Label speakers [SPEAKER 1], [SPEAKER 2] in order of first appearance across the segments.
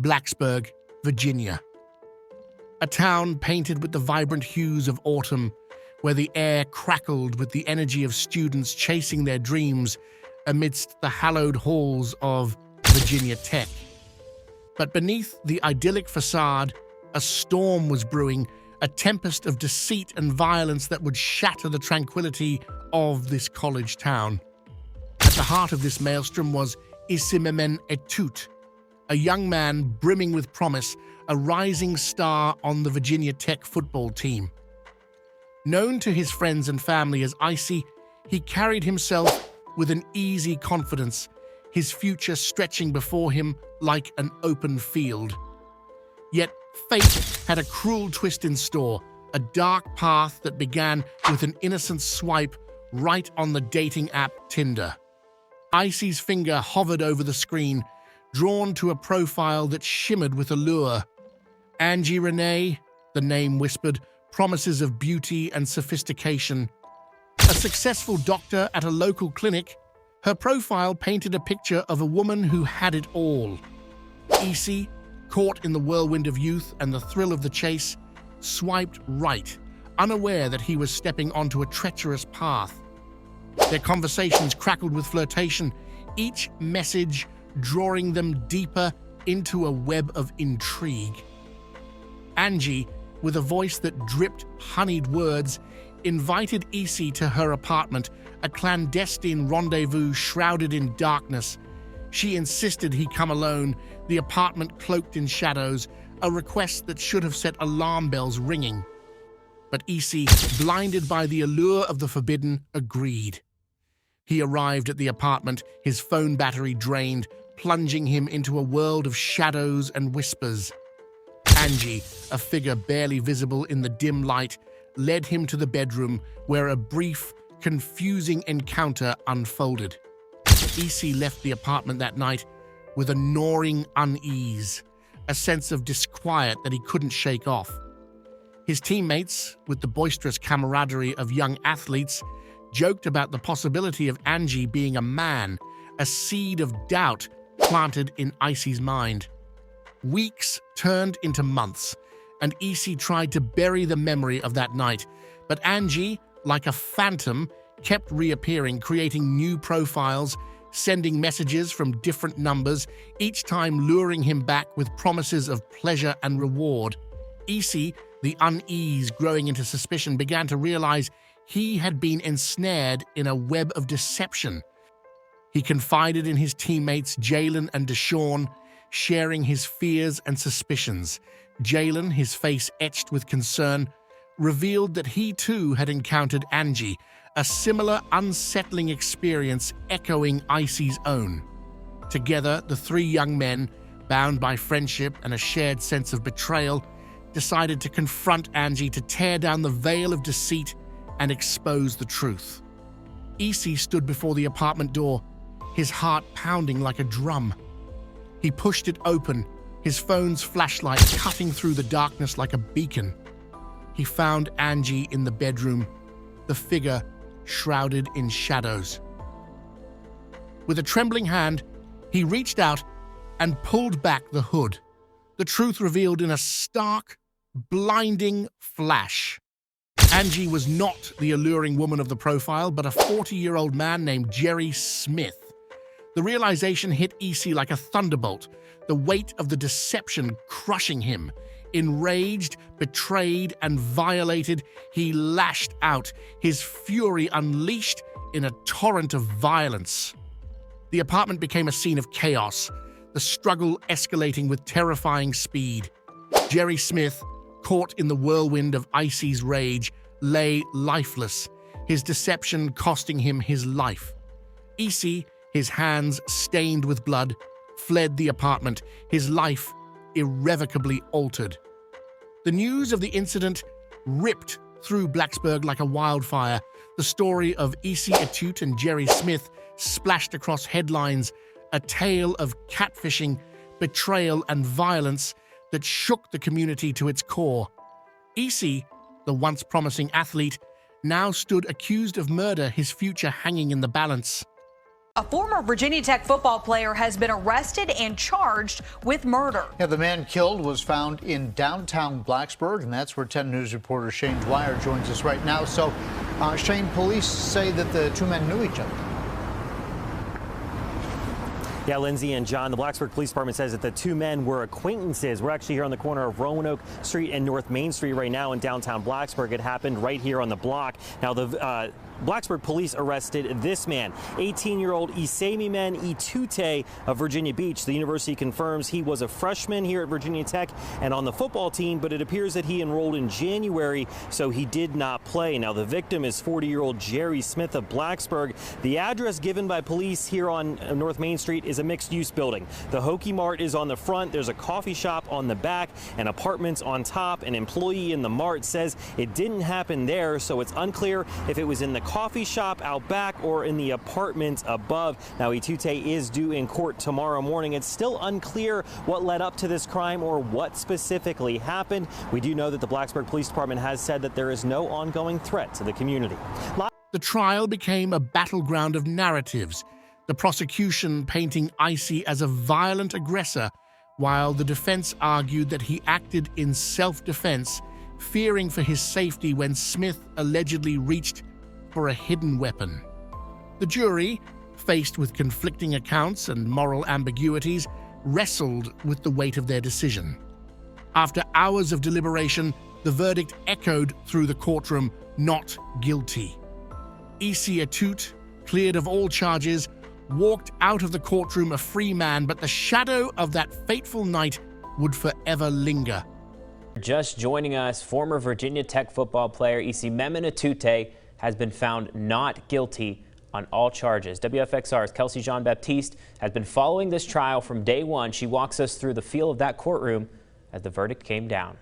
[SPEAKER 1] Blacksburg, Virginia. A town painted with the vibrant hues of autumn, where the air crackled with the energy of students chasing their dreams amidst the hallowed halls of Virginia Tech. But beneath the idyllic facade, a storm was brewing, a tempest of deceit and violence that would shatter the tranquility of this college town. At the heart of this maelstrom was Isimemen Etute, a young man brimming with promise, a rising star on the Virginia Tech football team. Known to his friends and family as Icy, he carried himself with an easy confidence, his future stretching before him like an open field. Yet fate had a cruel twist in store, a dark path that began with an innocent swipe right on the dating app Tinder. Icy's finger hovered over the screen, drawn to a profile that shimmered with allure. Angie Rene, the name whispered, promises of beauty and sophistication. A successful doctor at a local clinic, her profile painted a picture of a woman who had it all. Icy, caught in the whirlwind of youth and the thrill of the chase, swiped right, unaware that he was stepping onto a treacherous path. Their conversations crackled with flirtation, each message drawing them deeper into a web of intrigue. Angie, with a voice that dripped honeyed words, invited Icy to her apartment, a clandestine rendezvous shrouded in darkness. She insisted he come alone, the apartment cloaked in shadows, a request that should have set alarm bells ringing. But Icy, blinded by the allure of the forbidden, agreed. He arrived at the apartment, his phone battery drained, plunging him into a world of shadows and whispers. Angie, a figure barely visible in the dim light, led him to the bedroom where a brief, confusing encounter unfolded. Icy left the apartment that night with a gnawing unease, a sense of disquiet that he couldn't shake off. His teammates, with the boisterous camaraderie of young athletes, joked about the possibility of Angie being a man, a seed of doubt planted in Icy's mind. Weeks turned into months, and Icy tried to bury the memory of that night, but Angie, like a phantom, kept reappearing, creating new profiles, sending messages from different numbers, each time luring him back with promises of pleasure and reward. Icy, the unease growing into suspicion, began to realize he had been ensnared in a web of deception. He confided in his teammates Jalen and Deshawn, sharing his fears and suspicions. Jalen, his face etched with concern, revealed that he too had encountered Angie, a similar unsettling experience echoing Icy's own. Together, the three young men, bound by friendship and a shared sense of betrayal, decided to confront Angie, to tear down the veil of deceit and expose the truth. Icy stood before the apartment door, his heart pounding like a drum. He pushed it open, his phone's flashlight cutting through the darkness like a beacon. He found Angie in the bedroom, the figure shrouded in shadows. With a trembling hand, he reached out and pulled back the hood, the truth revealed in a stark, blinding flash. Angie was not the alluring woman of the profile, but a 40-year-old man named Jerry Smith. The realization hit Icy like a thunderbolt, the weight of the deception crushing him. Enraged, betrayed, and violated, he lashed out, his fury unleashed in a torrent of violence. The apartment became a scene of chaos, the struggle escalating with terrifying speed. Jerry Smith, caught in the whirlwind of Icy's rage, lay lifeless, his deception costing him his life. Icy, his hands stained with blood, fled the apartment, his life irrevocably altered. The news of the incident ripped through Blacksburg like a wildfire. The story of Isimemen Etute and Jerry Smith splashed across headlines, a tale of catfishing, betrayal, and violence that shook the community to its core. Icy, the once promising athlete, now stood accused of murder, his future hanging in the balance.
[SPEAKER 2] A former Virginia Tech football player has been arrested and charged with murder.
[SPEAKER 3] Yeah, the man killed was found in downtown Blacksburg, and that's where 10 News reporter Shane Dwyer joins us right now. So, Shane, police say that the two men knew each other.
[SPEAKER 4] Yeah, Lindsay and John, the Blacksburg Police Department says that the two men were acquaintances. We're actually here on the corner of Roanoke Street and North Main Street right now in downtown Blacksburg. It happened right here on the block. Now, the Blacksburg police arrested this man, 18-year-old Isimemen Etute of Virginia Beach. The university confirms he was a freshman here at Virginia Tech and on the football team, but it appears that he enrolled in January, so he did not play. Now, the victim is 40-year-old Jerry Smith of Blacksburg. The address given by police here on North Main Street is a mixed-use building. The Hokie Mart is on the front. There's a coffee shop on the back and apartments on top. An employee in the Mart says it didn't happen there, so it's unclear if it was in the coffee shop out back or in the apartments above. Now, Etute is due in court tomorrow morning. It's still unclear what led up to this crime or what specifically happened. We do know that the Blacksburg Police Department has said that there is no ongoing threat to the community.
[SPEAKER 1] The trial became a battleground of narratives, the prosecution painting Icy as a violent aggressor, while the defense argued that he acted in self-defense, fearing for his safety when Smith allegedly reached for a hidden weapon. The jury, faced with conflicting accounts and moral ambiguities, wrestled with the weight of their decision. After hours of deliberation, the verdict echoed through the courtroom, not guilty. Angie Rene, cleared of all charges, walked out of the courtroom a free man, but the shadow of that fateful night would forever linger.
[SPEAKER 5] Just joining us, former Virginia Tech football player Isimemen Etute has been found not guilty on all charges. WFXR's Kelsey Jean-Baptiste has been following this trial from day one. She walks us through the feel of that courtroom as the verdict came down.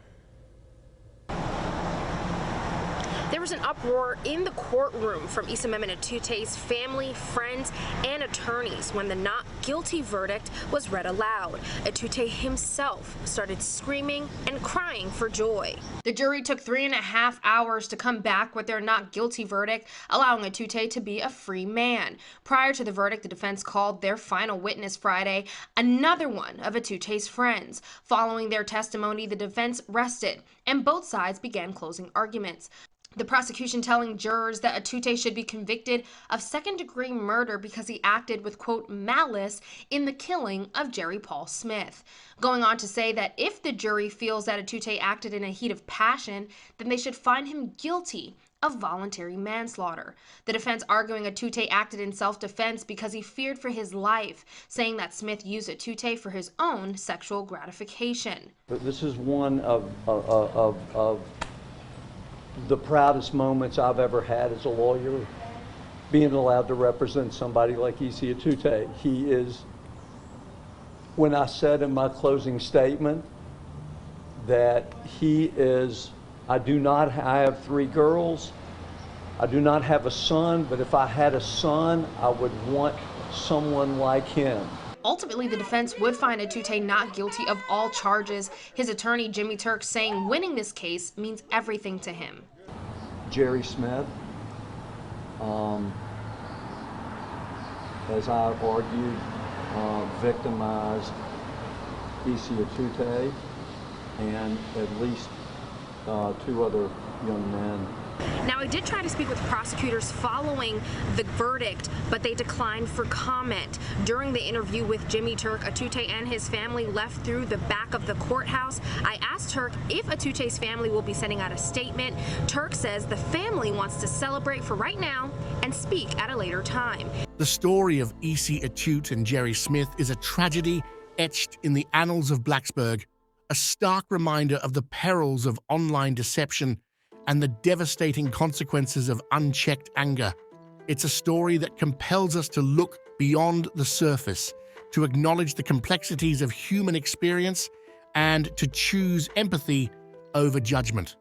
[SPEAKER 6] There was an uproar in the courtroom from Isimemen Etute's family, friends, and attorneys when the not guilty verdict was read aloud. Etute himself started screaming and crying for joy. The jury took 3.5 hours to come back with their not guilty verdict, allowing Etute to be a free man. Prior to the verdict, the defense called their final witness Friday, another one of Etute's friends. Following their testimony, the defense rested, and both sides began closing arguments. The prosecution telling jurors that Etute should be convicted of second-degree murder because he acted with, quote, malice in the killing of Jerry Paul Smith. Going on to say that if the jury feels that Etute acted in a heat of passion, then they should find him guilty of voluntary manslaughter. The defense arguing Etute acted in self-defense because he feared for his life, saying that Smith used Etute for his own sexual gratification.
[SPEAKER 7] But this is one of the proudest moments I've ever had as a lawyer, being allowed to represent somebody like Angie Rene. He is, when I said in my closing statement that he is, I have 3 girls, I do not have a son, but if I had a son, I would want someone like him.
[SPEAKER 6] Ultimately, the defense would find Etute not guilty of all charges. His attorney, Jimmy Turk, saying winning this case means everything to him.
[SPEAKER 7] Jerry Smith, as I've argued, victimized Angie Rene and at least 2 other young men.
[SPEAKER 6] Now, I did try to speak with prosecutors following the verdict, but they declined for comment. During the interview with Jimmy Turk, Etute and his family left through the back of the courthouse. I asked Turk if Etute's family will be sending out a statement. Turk says the family wants to celebrate for right now and speak at a later time.
[SPEAKER 1] The story of Angie Rene and Jerry Smith is a tragedy etched in the annals of Blacksburg, a stark reminder of the perils of online deception and the devastating consequences of unchecked anger. It's a story that compels us to look beyond the surface, to acknowledge the complexities of human experience, and to choose empathy over judgment.